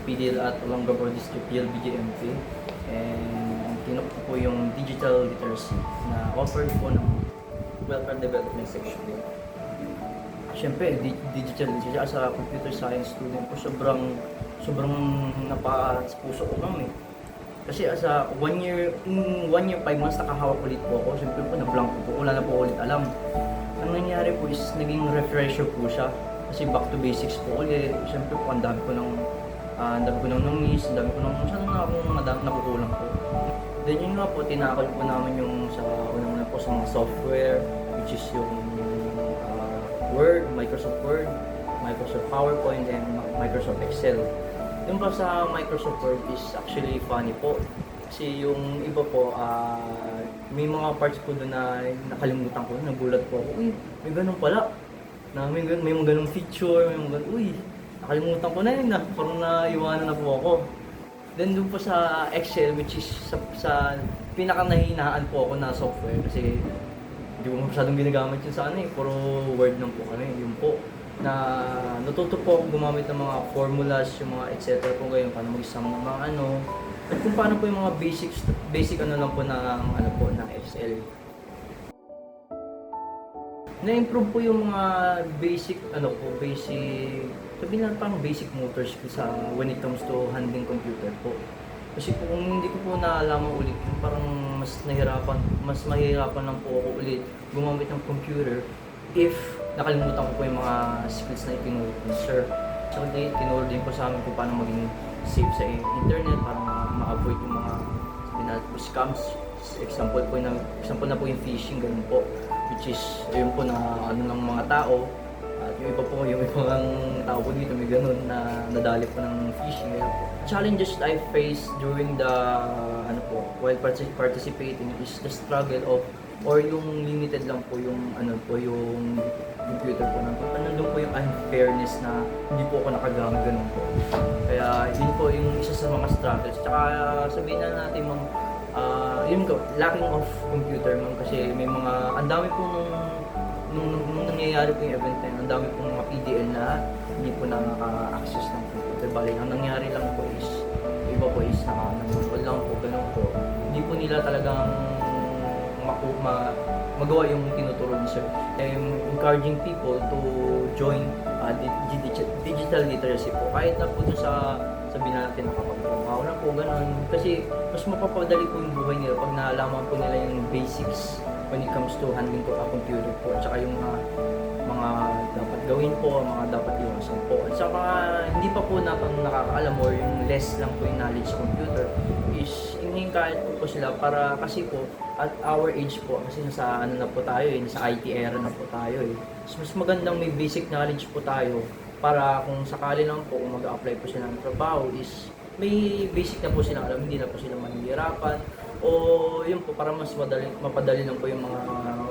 PDL at Olongapo District PLBGMP. And ang tinok ko po yung digital literacy na offered po ng welfare development section din. Siyempre, digital literacy as a computer science student po, sobrang napaas puso ko kami. Kasi as a 1 year, in 1 year, 5 months nakahawak ulit po ako. Siyempre po, na-blank po, wala na po ulit alam. Ang nangyari po is naging refresher po siya. Kasi back to basics po ulit. Siyempre po, ang dami ko nang na-miss, ang dami ko nang masyadong nakukulang po. Then yun nga po, tinakal po namin yung sa unang-una po sa mga software, which is yung Word, Microsoft Word, Microsoft PowerPoint, and Microsoft Excel. Yung pa sa Microsoft Word is actually funny po. Kasi yung iba po, may mga parts po doon na nakalimutan ko, nagulat po ako, uy, may ganun pala. May mga ganung feature, may mga ganun, uy, nakalimutan ko na yun na, parang naiwanan na po ako. Then doon po sa Excel, which is sa pinaka-nahinaan po ako na software kasi hindi ko masyadong ginagamit yun sa puro Word lang po kami, yun po. Na natuto po ako gumamit ng mga formulas, yung mga etc. po ngayon, paano mag-sum ng mga at kung paano po yung mga basic lang po ng Excel. Na-improve po yung mga basic, sabihin lang parang basic motor skills when it comes to handling computer po. Kasi po, kung hindi ko po naalaman ulit, parang mas mahirapan lang po ako ulit gumamit ng computer if nakalimutan ko po yung mga skills na itinuro ni Sir. So, tinuro din po sa amin kung paano maging safe sa internet, para ma-avoid yung mga scams. Example na po yung phishing, ganun po. Which is, yun po na ng mga tao. At yung ibang tao po dito may ganun na nadali po ng phishing. Challenges I faced during the while participating is the struggle of or yung limited lang po yung yung computer po nandun po yung unfairness na hindi po ako nakagamit ganun po. Kaya yun po yung isa sa mga struggles. Tsaka sabihin na natin lacking of computer kasi may mga ang dami po nung nangyayari po yung event na yun, ang dami pong mga PDL na hindi po nakaka-access ng computer. Bali, ang nangyari lang po is, iba po is nanonood lang po, ganun po. Hindi po nila talagang magawa yung tinuturo ni Sir. I'm encouraging people to join digital literacy po. Kahit na po dun sa sabihin natin nakapagtrabaho na po, ganun. Kasi mas mapapadali po yung buhay nila pag naalaman po nila yung basics when it comes to handling a computer po. At saka yung mga dapat gawin po, mga dapat iwasan po. At saka hindi pa po nakakaalam or yung less lang po yung knowledge sa computer is hinihingkayat po sila para kasi po at our age po, kasi nasa na po tayo nasa IT era na po tayo Mas magandang may basic knowledge po tayo para kung sakali lang po kung mag-apply po sila ng trabaho is may basic na po silang alam, hindi na po sila mahihirapan o yun po para mas mapadali lang po yung mga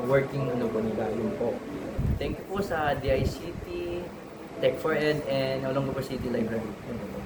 working po nila, yun po. Thank you po sa DICT, Tech4Ed, and Olongapo City Library. Yun po.